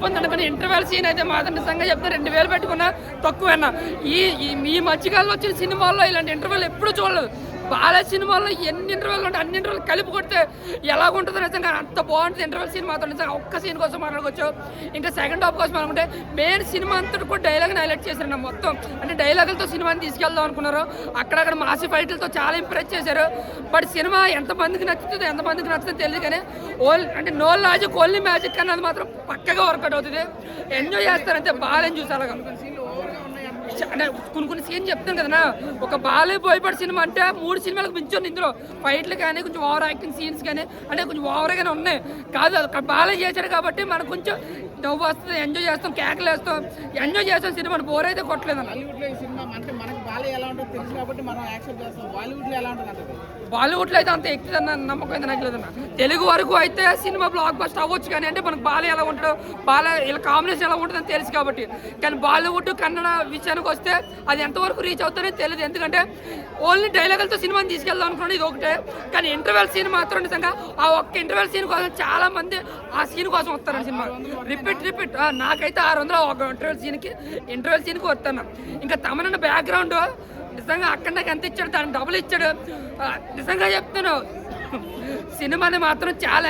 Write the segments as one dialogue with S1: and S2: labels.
S1: అయిపోతుంది అనుకుని interval scene అయితే మాత్రం నిజంగా చెప్తే 2000 పెట్టుకున్నా తక్కువైనా. ఈ మధ్యకాలంలో వచ్చిన సినిమాల్లో ఇలాంటి ఇంటర్వెల్ ఎప్పుడు చూడలేదు. బాలయ్య సినిమాల్లో ఎన్ని ఇంటర్వెల్ ఉంటాయి అన్ని ఇంటర్వెల్ కలిపి కొడితే ఎలాగుంటుందో నిజంగా అంత బాగుంటుంది. ఇంటర్వెల్ సీన్ మాత్రం నిజంగా ఒక్క సీన్ కోసం మాట్లాడుకోవచ్చు. ఇంకా సెకండ్ హాఫ్ కోసం అనుకుంటే మెయిన్ సినిమా అంతటి కూడా డైలాగ్ని హైలైట్ చేశారు. మొత్తం అంటే డైలాగులతో సినిమాని తీసుకెళ్దాం అనుకున్నారు. అక్కడక్కడ మాసి ఫైట్లతో చాలా ఇంప్రెస్ చేశారు. బట్ సినిమా ఎంతమందికి నచ్చుతుందో ఎంతమందికి నచ్చుతుందో తెలియదు కానీ అంటే నో లాజిక్ ఓన్లీ మ్యాజిక్ అన్నది మాత్రం పక్కగా వర్కౌట్ అవుతుంది. ఎంజాయ్ చేస్తారంటే బాలయ్యని చూసి అలాగా అంటే కొన్ని సీన్ చెప్తాను కదా. ఒక బాలయ్య బోయపాటి సినిమా అంటే 3 సినిమాలకు మించి ఇందులో ఫైట్లు కానీ కొంచెం ఓవర్ యాక్టింగ్ సీన్స్ కానీ అంటే కొంచెం ఓవర్గానే ఉన్నాయి కాదు. అక్కడ బాలయ్య చేశాడు కాబట్టి మనకు కొంచెం నవ్వు వస్తుంది, ఎంజాయ్ చేస్తాం, కేకలు వేస్తాం, ఎంజాయ్ చేస్తాం. సినిమాని బోర్ అయితే కొట్టలేదు అన్న. బాలీవుడ్లో అయితే అంత ఎక్కుతుందన్న నమ్మకం అయితే నాకు లేదన్న. తెలుగు వరకు అయితే సినిమా బ్లాక్ బస్టర్ అవ్వచ్చు కానీ అంటే మనకు బాలయ్య ఎలా ఉంటాడో బాలయ్య ఇలా కాంబినేషన్ ఎలా ఉంటుందని తెలుసు కాబట్టి. కానీ బాలీవుడ్ కన్నడ విషయానికి వస్తే అది ఎంతవరకు రీచ్ అవుతుందో తెలియదు. ఎందుకంటే ఓన్లీ డైలాగులతో సినిమాని తీసుకెళ్దాం అనుకున్నాడు ఇది ఒకటే. కానీ ఇంటర్వెల్ సీన్ మాత్రం నిజంగా ఆ ఒక్క ఇంటర్వెల్ సీన్ కోసం చాలా మంది ఆ సీన్ కోసం వస్తారు సినిమా రిపీట్. నాకైతే 600 ఒక ఇంటర్వెల్ సీన్కి వస్తాను. ఇంకా తమనన్న బ్యాక్గ్రౌండ్ నిజంగా అక్కడ నాకు ఎంత ఇచ్చాడు దానికి డబుల్ ఇచ్చాడు. నిజంగా చెప్తాను సినిమాని మాత్రం చాలా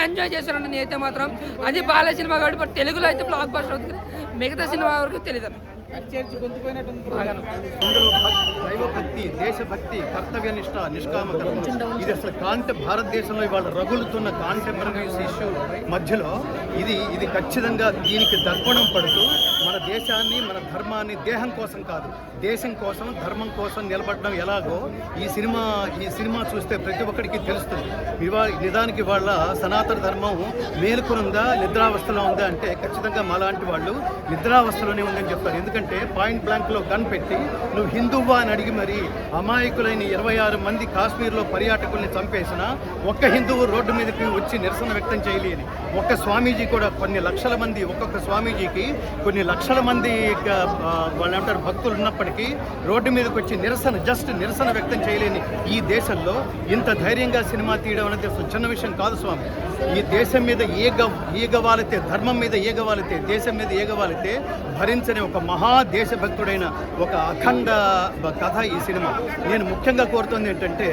S1: ఎంజాయ్ చేశాను నేనైతే మాత్రం. అది బాలయ్య సినిమా కాబట్టి తెలుగులో అయితే బ్లాక్ బస్టర్ అవుతుంది, మిగతా సినిమా వరకు తెలియదు.
S2: దైవభక్తి, దేశభక్తి, కర్తవ్యనిష్ట, నిష్కామకర్మ ఇది అసలు భారతదేశంలో ఇవాళ రగులుతున్న కాంటెంపరీస్ ఇష్యూ మధ్యలో ఇది ఖచ్చితంగా దీనికి దర్పణం పడుతూ మన దేశాన్ని మన ధర్మాన్ని దేహం కోసం కాదు దేశం కోసం ధర్మం కోసం నిలబడడం ఎలాగో ఈ సినిమా చూస్తే ప్రతి ఒక్కరికి తెలుస్తుంది. నిజానికి వాళ్ళ సనాతన ధర్మం మేలుకొనుందా నిద్రావస్థలో ఉందా అంటే ఖచ్చితంగా మాలాంటి వాళ్ళు నిద్రావస్థలోనే ఉందని చెప్తారు. ఎందుకంటే పాయింట్ బ్లాంక్లో గన్ పెట్టి నువ్వు హిందువా అని అడిగి మరి అమాయకులైన 26 మంది కాశ్మీర్లో పర్యాటకుల్ని చంపేసిన ఒక్క హిందువు రోడ్డు మీదకి వచ్చి నిరసన వ్యక్తం చేయలేని ఒక్క స్వామీజీ కూడా కొన్ని లక్షల మంది ఒక్కొక్క స్వామీజీకి కొన్ని లక్షల మంది వాళ్ళు ఏమంటారు భక్తులు ఉన్నప్పటికీ రోడ్డు మీదకి వచ్చి నిరసన వ్యక్తం చేయలేని ఈ దేశంలో ఇంత ధైర్యంగా సినిమా తీయడం అనేది చిన్న విషయం కాదు స్వామి. ఈ దేశం మీద ఏగవాలితే ధర్మం మీద ఏగవాలితే దేశం మీద ఏగవాలితే భరించని ఒక దేశభక్తుడైన ఒక అఖండ కథ ఈ సినిమా. నేను ముఖ్యంగా కోరుతుంది ఏంటంటే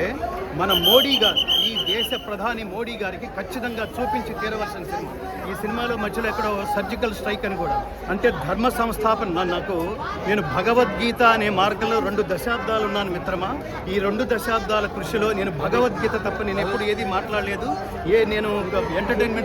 S2: మన మోడీ గారు ఈ దేశ ప్రధాని మోడీ గారికి ఖచ్చితంగా చూపించి తీరవలసిన సినిమా. ఈ సినిమాలో మధ్యలో ఎక్కడో సర్జికల్ స్ట్రైక్ అని కూడా అంటే ధర్మ సంస్థాపన. నేను భగవద్గీత అనే మార్గంలో 2 దశాబ్దాలు ఉన్నాను మిత్రమా. ఈ 2 దశాబ్దాల కృషిలో నేను భగవద్గీత తప్ప నేను ఎప్పుడు ఏది మాట్లాడలేదు. నేను ఎంటర్టైన్మెంట్